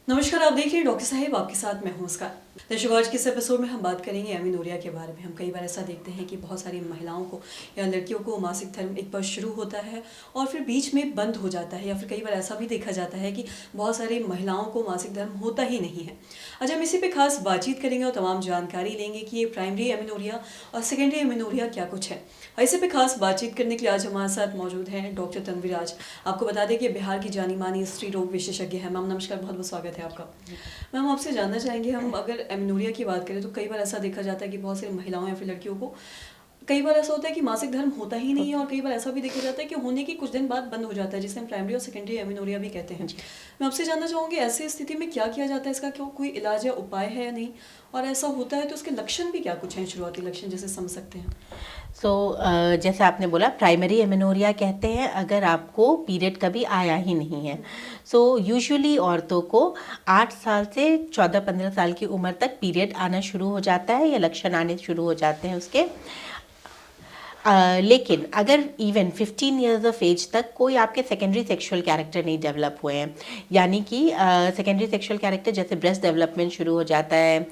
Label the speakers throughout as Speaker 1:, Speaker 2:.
Speaker 1: नमस्कार, आप देख रहे हैं डॉक्टर साहिब, आपके साथ मैं हूं उसका। दर्शकों, आज के इस एपिसोड में हम बात करेंगे एमिनोरिया के बारे में। हम कई बार ऐसा देखते हैं कि बहुत सारी महिलाओं को या लड़कियों को मासिक धर्म एक बार शुरू होता है और फिर बीच में बंद हो जाता है, या फिर कई बार ऐसा भी देखा जाता है कि बहुत सारी महिलाओं को मासिक धर्म होता ही नहीं है। आज हम इसी पे खास बातचीत करेंगे और तमाम जानकारी लेंगे कि ये प्राइमरी एमिनोरिया और सेकेंडरी एमिनोरिया क्या कुछ है। इसी पे खास बातचीत करने के लिए आज हमारे साथ मौजूद हैं डॉक्टर तन्वीराज। आपको बता दें कि बिहार की जानी मानी स्त्री रोग विशेषज्ञ है। मैम नमस्कार, बहुत बहुत स्वागत है आपका। मैम आपसे जानना चाहेंगे, हम अगर एमिनोरिया की बात करें तो कई बार ऐसा देखा जाता है कि बहुत सारी महिलाओं या फिर लड़कियों को कई बार ऐसा होता है कि मासिक धर्म होता ही नहीं है, और कई बार ऐसा भी देखा जाता है कि होने के कुछ दिन बाद बंद हो जाता है, जिसे हम प्राइमरी और सेकेंडरी एमिनोरिया भी कहते हैं। मैं आपसे जानना चाहूँगी, ऐसी स्थिति में क्या किया जाता है, इसका क्यों कोई इलाज या उपाय है या नहीं, और ऐसा होता है तो उसके लक्षण भी क्या कुछ हैं, शुरुआती लक्षण जैसे समझ सकते हैं?
Speaker 2: जैसे आपने बोला प्राइमरी एमेनोरिया कहते हैं अगर आपको पीरियड कभी आया ही नहीं है। यूजुअली औरतों को 8 साल से 14-15 साल की उम्र तक पीरियड आना शुरू हो जाता है या लक्षण आने शुरू हो जाते हैं उसके। लेकिन अगर इवन 15 ईयर्स ऑफ एज तक कोई आपके सेकेंडरी सेक्सुअल कैरेक्टर नहीं डेवलप हुए हैं, यानी कि सेकेंडरी सेक्सुअल कैरेक्टर जैसे ब्रेस्ट डेवलपमेंट शुरू हो जाता है,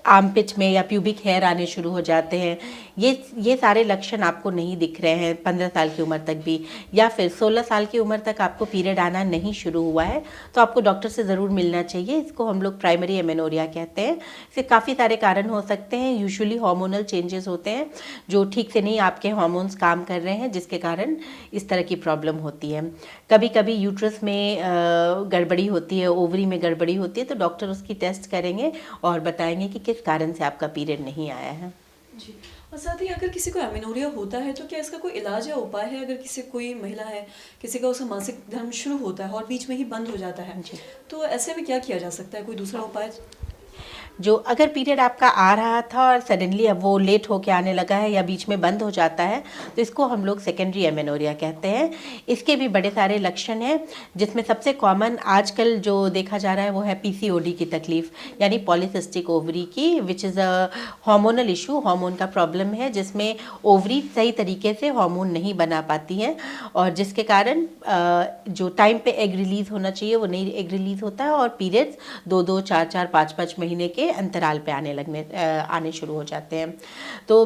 Speaker 2: आर्मपिट में या प्यूबिक हेयर आने शुरू हो जाते हैं, ये सारे लक्षण आपको नहीं दिख रहे हैं 15 साल की उम्र तक भी, या फिर 16 साल की उम्र तक आपको पीरियड आना नहीं शुरू हुआ है, तो आपको डॉक्टर से ज़रूर मिलना चाहिए। इसको हम लोग प्राइमरी एमेनोरिया कहते हैं। इसके काफ़ी सारे कारण हो सकते हैं। यूजुअली हार्मोनल चेंजेस होते हैं, जो ठीक से नहीं आपके हार्मोन्स काम कर रहे हैं, जिसके कारण इस तरह की प्रॉब्लम होती है। कभी कभी यूट्रस में गड़बड़ी होती है, ओवरी में गड़बड़ी होती है, तो डॉक्टर उसकी टेस्ट करेंगे और बताएंगे कि किस कारण से आपका पीरियड नहीं आया है।
Speaker 1: जी, और साथ ही अगर किसी को एमिनोरिया होता है तो क्या इसका कोई इलाज या उपाय है? अगर किसी कोई महिला है, किसी का उसका मासिक धर्म शुरू होता है और बीच में ही बंद हो जाता है, तो ऐसे में क्या किया जा सकता है? कोई दूसरा उपाय?
Speaker 2: जो अगर पीरियड आपका आ रहा था और सडनली अब वो लेट होके आने लगा है या बीच में बंद हो जाता है, तो इसको हम लोग सेकेंडरी एमेनोरिया कहते हैं। इसके भी बड़े सारे लक्षण हैं, जिसमें सबसे कॉमन आजकल जो देखा जा रहा है वो है पीसीओडी की तकलीफ, यानी पॉलीसिस्टिक ओवरी की, which is a hormonal issue. Hormone का प्रॉब्लम है जिसमें ओवरी सही तरीके से हार्मोन नहीं बना पाती हैं, और जिसके कारण जो टाइम पे एग रिलीज़ होना चाहिए वो नहीं एग रिलीज़ होता है, और पीरियड्स 2-2, 4-4, 5-5 महीने के अंतराल पे आने शुरू हो जाते हैं। तो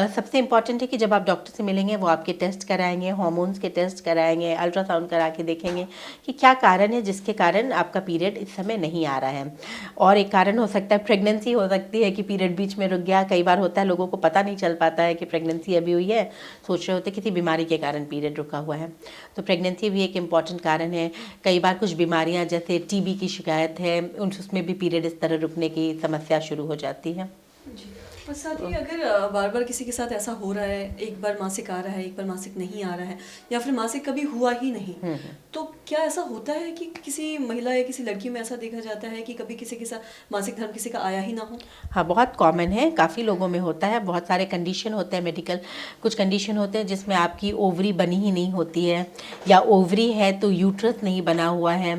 Speaker 2: सबसे इम्पॉर्टेंट है कि जब आप डॉक्टर से मिलेंगे वो आपके टेस्ट कराएंगे, हार्मोन्स के टेस्ट कराएंगे, अल्ट्रासाउंड करा के देखेंगे कि क्या कारण है जिसके कारण आपका पीरियड इस समय नहीं आ रहा है। और एक कारण हो सकता है प्रेगनेंसी, हो सकती है कि पीरियड बीच में रुक गया। कई बार होता है लोगों को पता नहीं चल पाता है कि प्रेगनेंसी अभी हुई है, सोच रहे होते किसी बीमारी के कारण पीरियड रुका हुआ है। तो प्रेगनेंसी भी एक इम्पॉर्टेंट कारण है। कई बार कुछ बीमारियां जैसे टीबी की शिकायत है, उसमें भी पीरियड इस तरह रुकने की समस्या शुरू हो जाती है।
Speaker 1: जी, और साथ ही अगर बार बार किसी के साथ ऐसा हो रहा है, एक बार मासिक आ रहा है, एक बार मासिक नहीं आ रहा है, या फिर मासिक कभी हुआ ही नहीं, तो क्या ऐसा होता है कि किसी महिला या किसी लड़की में ऐसा देखा जाता है कि कभी किसी के साथ मासिक धर्म किसी का आया ही ना हो?
Speaker 2: हाँ, बहुत कॉमन है, काफ़ी लोगों में होता है। बहुत सारे कंडीशन होते हैं मेडिकल, कुछ कंडीशन होते हैं जिसमें आपकी ओवरी बनी ही नहीं होती है, या ओवरी है तो यूट्रस नहीं बना हुआ है,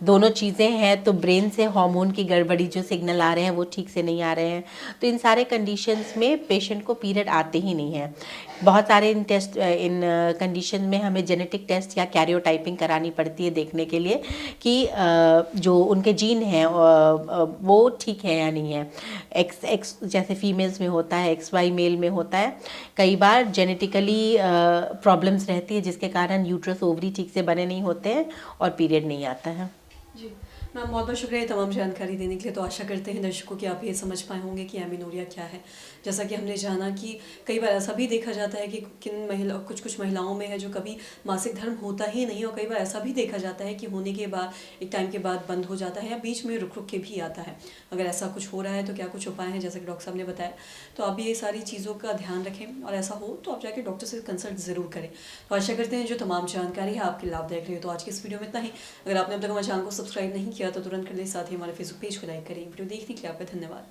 Speaker 2: दोनों चीज़ें हैं तो ब्रेन से हार्मोन की गड़बड़ी जो सिग्नल आ रहे हैं वो ठीक से नहीं आ रहे हैं। तो इन सारे कंडीशंस में पेशेंट को पीरियड आते ही नहीं है। बहुत सारे इन कंडीशन में हमें जेनेटिक टेस्ट या कैरियोटाइपिंग करानी पड़ती है देखने के लिए कि जो उनके जीन हैं वो ठीक है या नहीं है। एक्स जैसे फीमेल्स में होता है, XY मेल में होता है। कई बार जेनेटिकली प्रॉब्लम्स रहती है जिसके कारण यूट्रस ओवरी ठीक से बने नहीं होते हैं और पीरियड नहीं आता है।
Speaker 1: जी मैम, बहुत बहुत शुक्रिया तमाम जानकारी देने के लिए। तो आशा करते हैं दर्शकों कि आप ये समझ पाए होंगे कि एमिनोरिया क्या है। जैसा कि हमने जाना कि कई बार ऐसा भी देखा जाता है कि कुछ महिलाओं में है जो कभी मासिक धर्म होता ही नहीं, और कई बार ऐसा भी देखा जाता है कि होने के बाद एक टाइम के बाद बंद हो जाता है या बीच में रुक रुक के भी आता है। अगर ऐसा कुछ हो रहा है तो क्या कुछ उपाय हैं, जैसा कि डॉक्टर साहब ने बताया, तो आप ये सारी चीज़ों का ध्यान रखें, और ऐसा हो तो आप जाके डॉक्टर से कंसल्ट ज़रूर करें। तो आशा करते हैं जो तमाम जानकारी है आपके लाभदायक रही हो। तो आज की इस वीडियो में इतना ही। अगर आपने अब तक हमारे चैनल को सब्सक्राइब नहीं किया तो तुरंत कर लें, साथ ही हमारे फेसबुक पेज को लाइक करें। वीडियो देखने के लिए आपका धन्यवाद।